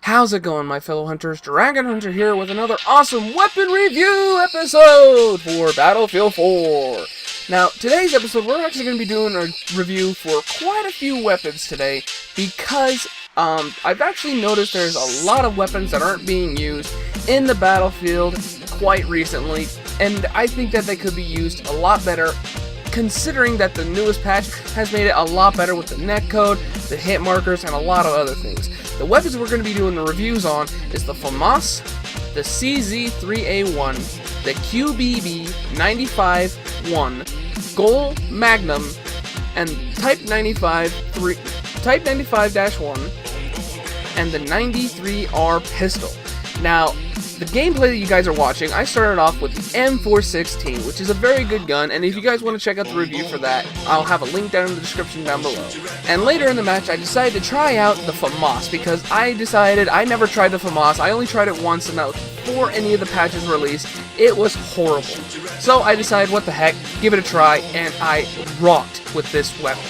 How's it going, my fellow hunters? Dragon Hunter here with another awesome weapon review episode for Battlefield 4. Now, today's episode, we're actually going to be doing a review for quite a few weapons today because I've actually noticed there's a lot of weapons that aren't being used in the battlefield quite recently, and I think that they could be used a lot better, considering that the newest patch has made it a lot better with the netcode, the hit markers, and a lot of other things. The weapons we're going to be doing the reviews on is the FAMAS, the CZ3A1, the QBB95-1, Goal Magnum, and Type 95-1, and the 93R pistol. Now, the gameplay that you guys are watching, I started off with the M416, which is a very good gun, and if you guys want to check out the review for that, I'll have a link down in the description down below. And later in the match, I decided to try out the FAMAS, because I decided I never tried the FAMAS. I only tried it once, and that was before any of the patches released. It was horrible. So I decided, what the heck, give it a try, and I rocked with this weapon.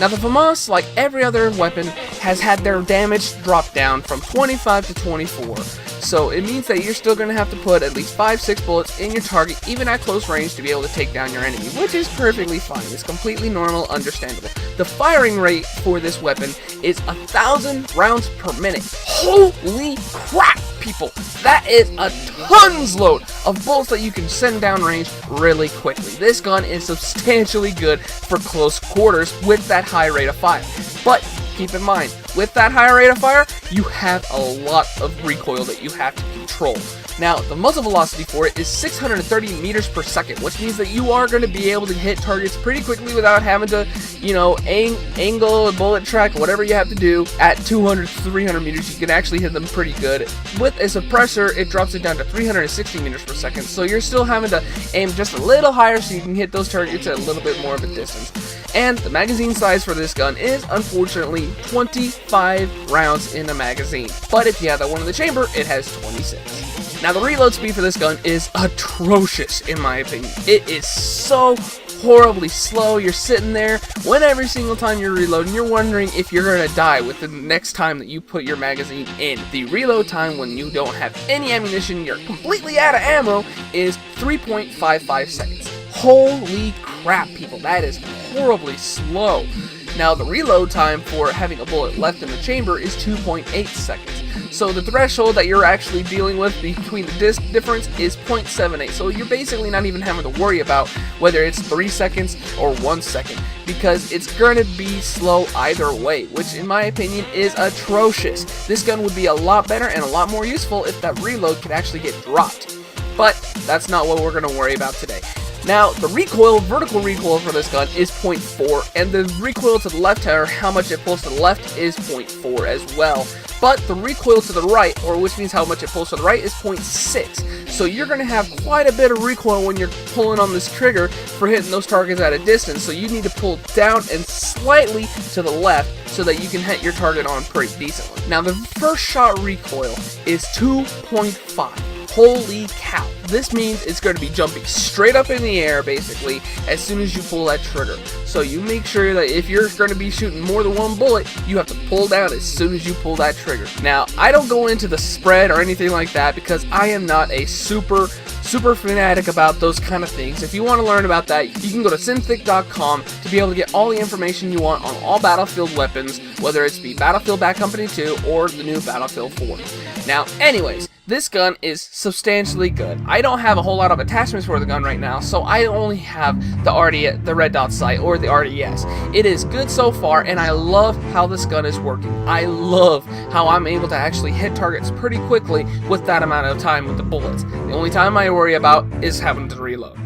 Now the FAMAS, like every other weapon, has had their damage drop down from 25 to 24. So it means that you're still going to have to put at least 5-6 bullets in your target, even at close range, to be able to take down your enemy, which is perfectly fine. It's completely normal, understandable. The firing rate for this weapon is 1,000 rounds per minute. Holy crap, people! That is a tons load of bullets that you can send down range really quickly. This gun is substantially good for close quarters with that high rate of fire. But keep in mind, with that high rate of fire, you have a lot of recoil that you have to control. Now, the muzzle velocity for it is 630 meters per second, which means that you are going to be able to hit targets pretty quickly without having to, angle a bullet track, whatever you have to do. At 200 to 300 meters, you can actually hit them pretty good. With a suppressor, it drops it down to 360 meters per second, so you're still having to aim just a little higher so you can hit those targets at a little bit more of a distance. And the magazine size for this gun is, unfortunately, 25 rounds in a magazine. But if you have that one in the chamber, it has 26. Now, the reload speed for this gun is atrocious, in my opinion. It is so horribly slow. You're sitting there when every single time you're reloading, you're wondering if you're going to die with the next time that you put your magazine in. The reload time when you don't have any ammunition, you're completely out of ammo, is 3.55 seconds. Holy crap, people, that is horribly slow. Now, the reload time for having a bullet left in the chamber is 2.8 seconds. So the threshold that you're actually dealing with between the difference is 0.78. So you're basically not even having to worry about whether it's 3 seconds or 1 second, because it's going to be slow either way, which in my opinion is atrocious. This gun would be a lot better and a lot more useful if that reload could actually get dropped. But that's not what we're going to worry about today. Now, the vertical recoil for this gun is 0.4, and the recoil to the left, or how much it pulls to the left, is 0.4 as well. But the recoil to the right, or which means how much it pulls to the right, is 0.6. So you're going to have quite a bit of recoil when you're pulling on this trigger for hitting those targets at a distance. So you need to pull down and slightly to the left so that you can hit your target on pretty decently. Now, the first shot recoil is 2.5. Holy cow. This means it's going to be jumping straight up in the air, basically, as soon as you pull that trigger. So you make sure that if you're going to be shooting more than one bullet, you have to pull down as soon as you pull that trigger. Now, I don't go into the spread or anything like that because I am not a super fanatic about those kind of things. If you want to learn about that, you can go to synthic.com to be able to get all the information you want on all Battlefield weapons, whether it's be Battlefield Bad Company 2 or the new Battlefield 4. Now, anyways, this gun is substantially good. I don't have a whole lot of attachments for the gun right now, so I only have the red dot sight, or the RDS. It is good so far, and I love how this gun is working. I love how I'm able to actually hit targets pretty quickly with that amount of time with the bullets. The only time I worry about is having to reload.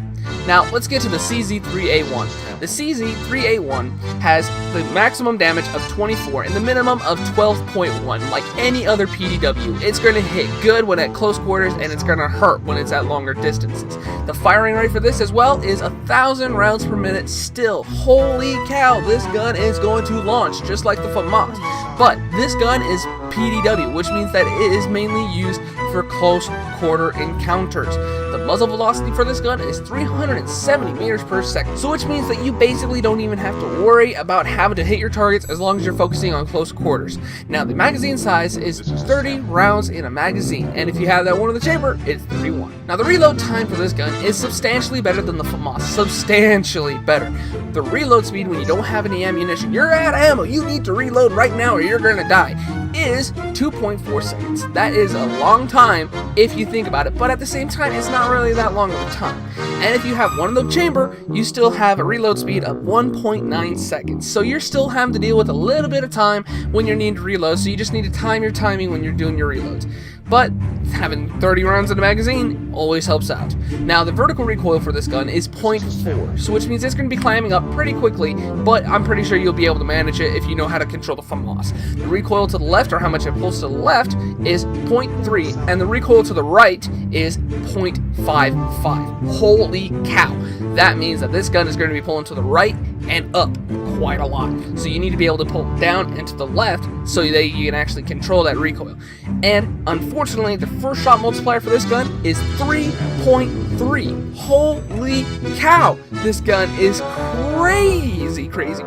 Now, let's get to the CZ3A1. The CZ3A1 has the maximum damage of 24 and the minimum of 12.1. Like any other PDW, it's going to hit good when at close quarters, and it's going to hurt when it's at longer distances. The firing rate for this as well is 1,000 rounds per minute still. Holy cow, this gun is going to launch just like the FAMAS. But this gun is PDW, which means that it is mainly used for close quarter encounters. The muzzle velocity for this gun is 370 meters per second, so which means that you basically don't even have to worry about having to hit your targets as long as you're focusing on close quarters. Now, the magazine size is 30 rounds in a magazine, and if you have that one in the chamber, it's 31. Now, the reload time for this gun is substantially better than the FAMAS, substantially better. The reload speed when you don't have any ammunition, you're out of ammo, you need to reload right now or you're gonna die, is 2.4 seconds. That is a long time if you think about it, but at the same time, it's not really that long of a time. And if you have one in the chamber, you still have a reload speed of 1.9 seconds. So you're still having to deal with a little bit of time when you're needing to reload, so you just need to time your timing when you're doing your reloads. But having 30 rounds in a magazine always helps out. Now, the vertical recoil for this gun is 0.4, so which means it's going to be climbing up pretty quickly, but I'm pretty sure you'll be able to manage it if you know how to control the FAMAS. The recoil to the left, or how much it pulls to the left, is 0.3, and the recoil to the right is 0.55. Holy cow! That means that this gun is going to be pulling to the right and up quite a lot. So you need to be able to pull down and to the left so that you can actually control that recoil. And unfortunately, the first shot multiplier for this gun is 3.3. Holy cow! This gun is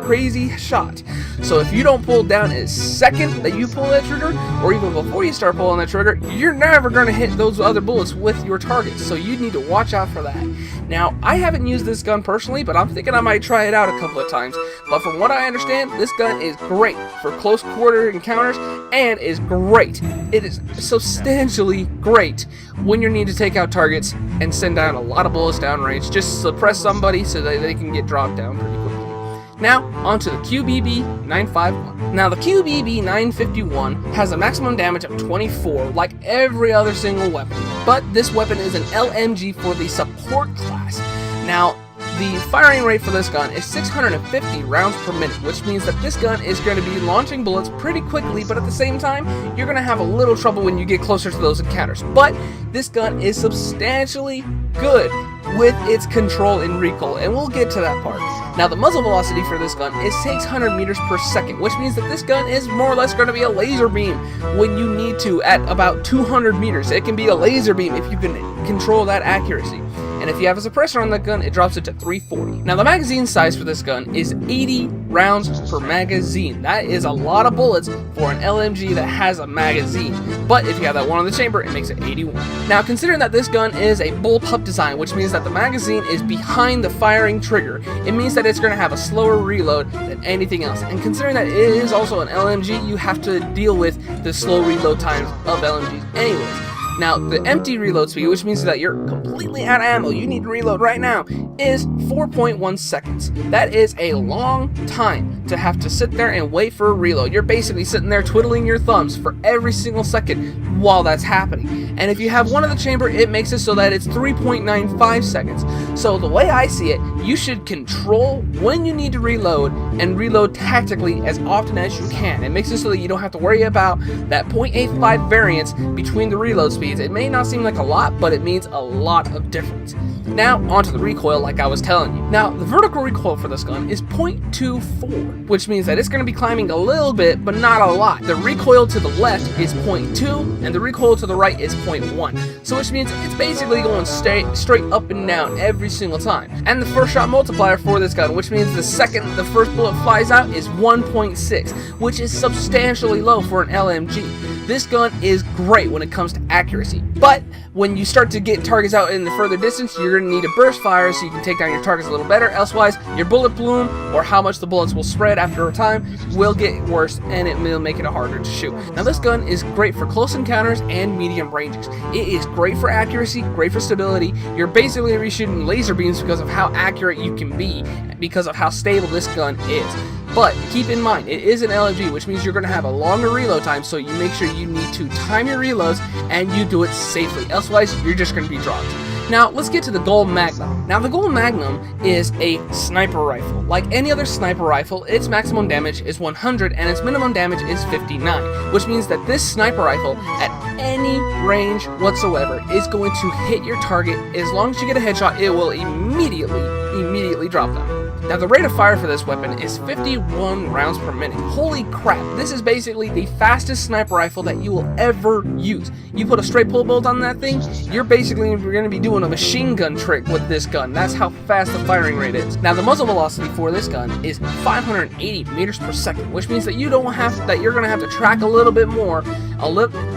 crazy shot. So if you don't pull down a second that you pull that trigger, or even before you start pulling that trigger, you're never going to hit those other bullets with your targets. So you need to watch out for that. Now, I haven't used this gun personally, but I'm thinking I might try it out a couple of times. But from what I understand, this gun is great for close quarter encounters and is great. It is substantially great when you need to take out targets and send down a lot of bullets downrange. Just suppress somebody so that they can get dropped down pretty quickly. Now, onto the QBB-951. Now, the QBB-951 has a maximum damage of 24, like every other single weapon, but this weapon is an LMG for the support class. Now, the firing rate for this gun is 650 rounds per minute, which means that this gun is going to be launching bullets pretty quickly, but at the same time, you're going to have a little trouble when you get closer to those encounters. But this gun is substantially good with its control and recoil, and we'll get to that part. Now, the muzzle velocity for this gun is 600 meters per second, which means that this gun is more or less going to be a laser beam when you need to at about 200 meters. It can be a laser beam if you can control that accuracy. And if you have a suppressor on that gun, it drops it to 340. Now, the magazine size for this gun is 80 rounds per magazine. That is a lot of bullets for an LMG that has a magazine. But if you have that one in the chamber, it makes it 81. Now, considering that this gun is a bullpup design, which means that the magazine is behind the firing trigger, it means that it's going to have a slower reload than anything else. And considering that it is also an LMG, you have to deal with the slow reload times of LMGs anyways. Now, the empty reload speed, which means that you're completely out of ammo, you need to reload right now, is 4.1 seconds. That is a long time to have to sit there and wait for a reload. You're basically sitting there twiddling your thumbs for every single second while that's happening. And if you have one in the chamber, it makes it so that it's 3.95 seconds. So the way I see it, you should control when you need to reload and reload tactically as often as you can. It makes it so that you don't have to worry about that 0.85 variance between the reload speeds. It may not seem like a lot, but it means a lot of difference. Now, onto the recoil, like I was telling you. Now, the vertical recoil for this gun is 0.24, which means that it's going to be climbing a little bit, but not a lot. The recoil to the left is 0.2, and the recoil to the right is 0.1. So which means it's basically going straight up and down every single time. And the first shot multiplier for this gun, which means the second the first bullet flies out, is 1.6, which is substantially low for an LMG. This gun is great when it comes to accuracy, but when you start to get targets out in the further distance, you're going to need a burst fire so you can take down your targets a little better. Elsewise, your bullet bloom, or how much the bullets will spread after a time, will get worse, and it will make it harder to shoot. Now, this gun is great for close encounters and medium ranges. It is great for accuracy, great for stability. You're basically reshooting laser beams because of how accurate you can be, because of how stable this gun is. But keep in mind, it is an LMG, which means you're going to have a longer reload time, so you make sure you need to time your reloads and you do it safely. Elsewise, you're just going to be dropped. Now, let's get to the Gold Magnum. Now, the Gold Magnum is a sniper rifle. Like any other sniper rifle, its maximum damage is 100 and its minimum damage is 59, which means that this sniper rifle, at any range whatsoever, is going to hit your target. As long as you get a headshot, it will immediately drop them. Now the rate of fire for this weapon is 51 rounds per minute. Holy crap, this is basically the fastest sniper rifle that you will ever use. You put a straight pull bolt on that thing, you're basically going to be doing a machine gun trick with this gun. That's how fast the firing rate is. Now the muzzle velocity for this gun is 580 meters per second, which means that you're going to have to track a little bit more,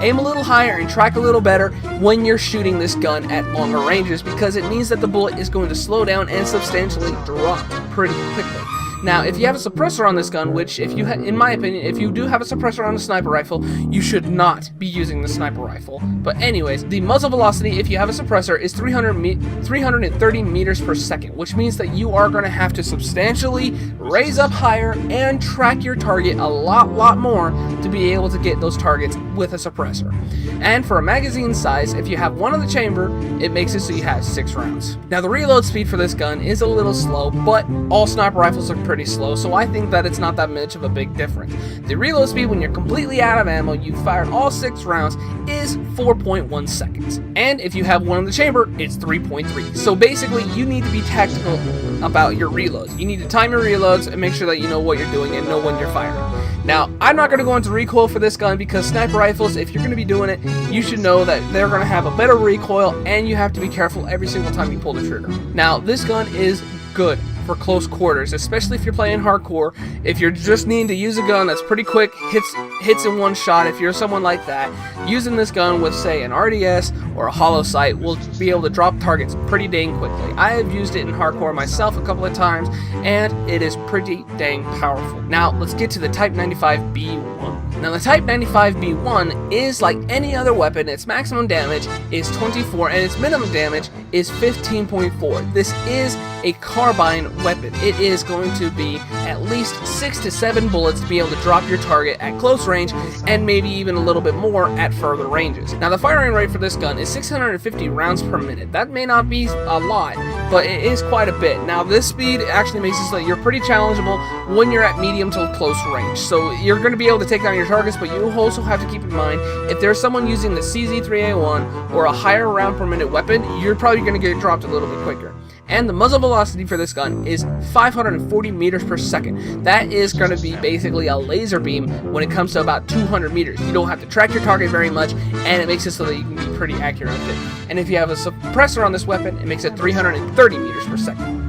aim a little higher and track a little better when you're shooting this gun at longer ranges, because it means that the bullet is going to slow down and substantially drop pretty quickly. Now, if you have a suppressor on this gun, which in my opinion, if you do have a suppressor on a sniper rifle, you should not be using the sniper rifle. But anyways, the muzzle velocity, if you have a suppressor, is 330 meters per second, which means that you are going to have to substantially raise up higher and track your target a lot more to be able to get those targets with a suppressor. And for a magazine size, if you have one in the chamber, it makes it so you have 6 rounds. Now, the reload speed for this gun is a little slow, but all sniper rifles are pretty slow, so I think that it's not that much of a big difference. The reload speed when you're completely out of ammo, you fired all 6 rounds, is 4.1 seconds. And if you have one in the chamber, it's 3.3. So basically, you need to be tactical about your reloads. You need to time your reloads and make sure that you know what you're doing and know when you're firing. Now, I'm not going to go into recoil for this gun because sniper rifles, if you're going to be doing it, you should know that they're going to have a better recoil, and you have to be careful every single time you pull the trigger. Now, this gun is good for close quarters, especially if you're playing hardcore. If you're just needing to use a gun that's pretty quick, hits in one shot, if you're someone like that, using this gun with, say, an RDS or a hollow sight will be able to drop targets pretty dang quickly. I have used it in hardcore myself a couple of times, and it is pretty dang powerful. Now, let's get to the Type 95B1. Now, the Type 95B1 is like any other weapon. Its maximum damage is 24, and its minimum damage is 15.4. This is a carbine weapon. It is going to be at least 6 to 7 bullets to be able to drop your target at close range, and maybe even a little bit more at further ranges. Now, the firing rate for this gun is 650 rounds per minute. That may not be a lot, but it is quite a bit. Now, this speed actually makes it so that you're pretty challengeable when you're at medium to close range. So you're going to be able to take down your targets, but you also have to keep in mind, if there's someone using the CZ3A1 or a higher round per minute weapon, you're probably going to get dropped a little bit quicker. And the muzzle velocity for this gun is 540 meters per second. That is going to be basically a laser beam when it comes to about 200 meters. You don't have to track your target very much, and it makes it so that you can be pretty accurate with it. And if you have a suppressor on this weapon, it makes it 330 meters per second.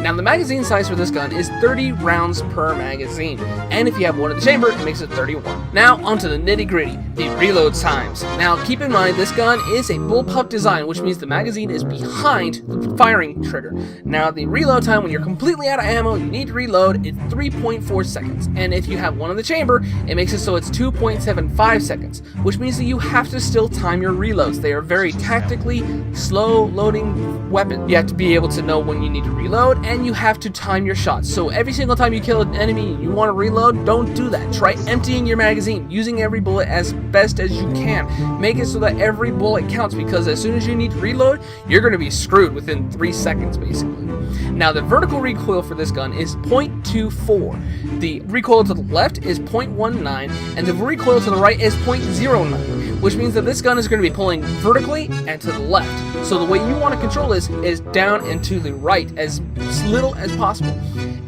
Now, the magazine size for this gun is 30 rounds per magazine, and if you have one in the chamber, it makes it 31. Now, onto the nitty-gritty, the reload times. Now, keep in mind, this gun is a bullpup design, which means the magazine is behind the firing trigger. Now, the reload time when you're completely out of ammo, you need to reload, it's 3.4 seconds, and if you have one in the chamber, it makes it so it's 2.75 seconds, which means that you have to still time your reloads. They are very tactically slow-loading weapons. You have to be able to know when you need to reload, and you have to time your shots. So every single time you kill an enemy and you want to reload, don't do that. Try emptying your magazine, using every bullet as best as you can. Make it so that every bullet counts, because as soon as you need to reload, you're going to be screwed within 3 seconds, basically. Now, the vertical recoil for this gun is 0.24. The recoil to the left is 0.19, and the recoil to the right is 0.09, which means that this gun is going to be pulling vertically and to the left. So the way you want to control this is down and to the right as little as possible.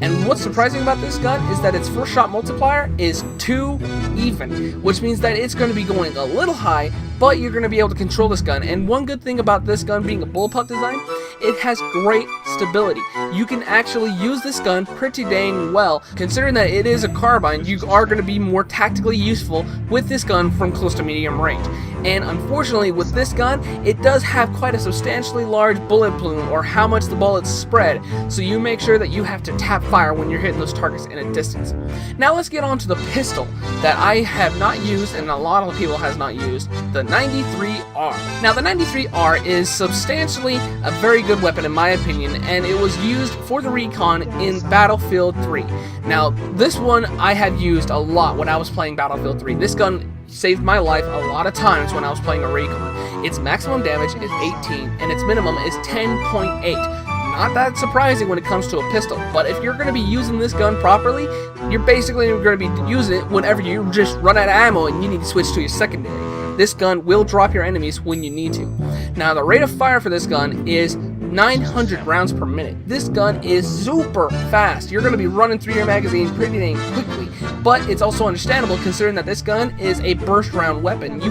And what's surprising about this gun is that its first shot multiplier is 2 even, which means that it's going to be going a little high, but you're going to be able to control this gun. And one good thing about this gun being a bullpup design, it has great stability. You can actually use this gun pretty dang well. Considering that it is a carbine, you are going to be more tactically useful with this gun from close to medium range. And unfortunately, with this gun, it does have quite a substantially large bullet plume, or how much the bullets spread, so you make sure that you have to tap fire when you're hitting those targets in a distance. Now let's get on to the pistol that I have not used, and a lot of people has not used, the 93R. Now, the 93R is substantially a very good weapon in my opinion, and it was used for the recon in Battlefield 3. Now, this one I have used a lot when I was playing Battlefield 3. This gun saved my life a lot of times when I was playing a recon. Its maximum damage is 18, and its minimum is 10.8. Not that surprising when it comes to a pistol, but if you're going to be using this gun properly, you're basically going to be using it whenever you just run out of ammo and you need to switch to your secondary. This gun will drop your enemies when you need to. Now, the rate of fire for this gun is 900 rounds per minute. This gun is super fast. You're going to be running through your magazine pretty dang quickly, but it's also understandable considering that this gun is a burst round weapon. You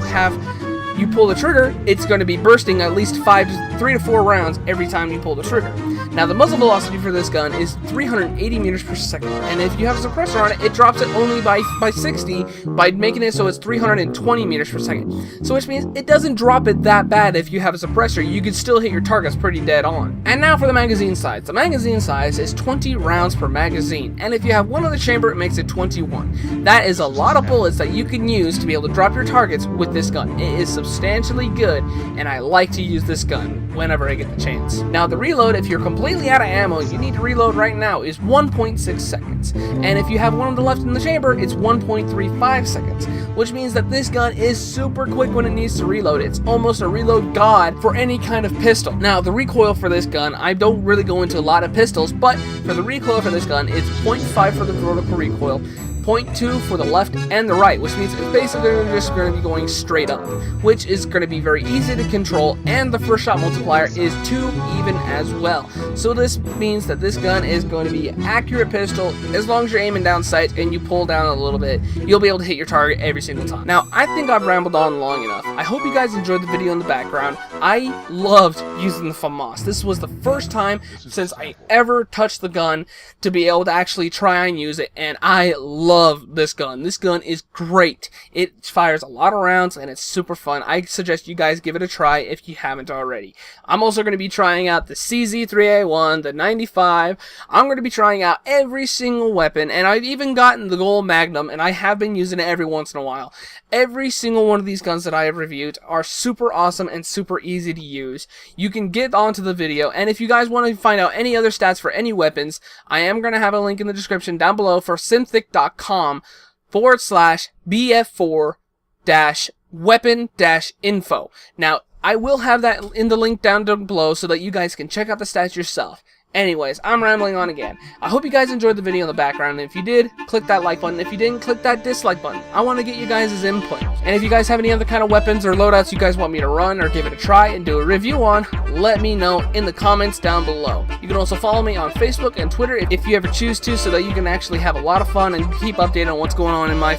pull the trigger, it's going to be bursting at least 3 to 4 rounds every time you pull the trigger. Now the muzzle velocity for this gun is 380 meters per second, and if you have a suppressor on it, it drops it only by 60 by making it so it's 320 meters per second. So which means it doesn't drop it that bad if you have a suppressor. You can still hit your targets pretty dead on. And now for the magazine size. The magazine size is 20 rounds per magazine, and if you have one in the chamber, it makes it 21. That is a lot of bullets that you can use to be able to drop your targets with this gun. It is substantially good, and I like to use this gun whenever I get the chance. Now the reload, if you're completely out of ammo, you need to reload right now, is 1.6 seconds. And if you have one of the left in the chamber, it's 1.35 seconds, which means that this gun is super quick when it needs to reload. It's almost a reload god for any kind of pistol. Now the recoil for this gun, I don't really go into a lot of pistols, but for the recoil for this gun, it's 0.5 for the vertical recoil, 0.2 for the left and the right, which means it's basically just going to be going straight up, which is going to be very easy to control, and the first shot multiplier is 2 even as well. So this means that this gun is going to be an accurate pistol. As long as you're aiming down sights and you pull down a little bit, you'll be able to hit your target every single time. Now, I think I've rambled on long enough. I hope you guys enjoyed the video in the background. I loved using the FAMAS. This was the first time since I ever touched the gun to be able to actually try and use it, and I love this gun. This gun is great. It fires a lot of rounds and it's super fun. I suggest you guys give it a try if you haven't already. I'm also going to be trying out the CZ3A1, the 95. I'm going to be trying out every single weapon, and I've even gotten the gold Magnum, and I have been using it every once in a while. Every single one of these guns that I have reviewed are super awesome and super easy to use. You can get onto the video, and if you guys want to find out any other stats for any weapons, I am going to have a link in the description down below for synthic.com/BF4-weapon-info. Now, I will have that in the link down below so that you guys can check out the stats yourself. Anyways, I'm rambling on again. I hope you guys enjoyed the video in the background, and if you did, click that like button. If you didn't, click that dislike button. I want to get you guys' input. And if you guys have any other kind of weapons or loadouts you guys want me to run or give it a try and do a review on, let me know in the comments down below. You can also follow me on Facebook and Twitter if you ever choose to, so that you can actually have a lot of fun and keep updated on what's going on in my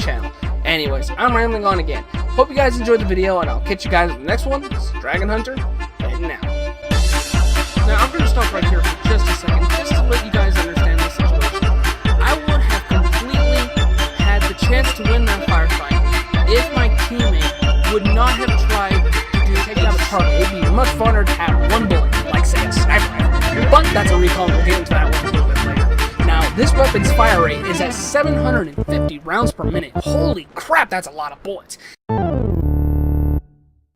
channel. Anyways, I'm rambling on again. Hope you guys enjoyed the video, and I'll catch you guys in the next one. This is Dragon Hunter, heading out. Now, I'm going to stop right here for just a second, just to let you guys understand the situation. I would have completely had the chance to win that firefight if my teammate would not have tried to take out a target. It would be much funner to have one bullet, like say a sniper rifle. But that's a recall, and we'll get into that one a little bit later. Now, this weapon's fire rate is at 750 rounds per minute. Holy crap, that's a lot of bullets.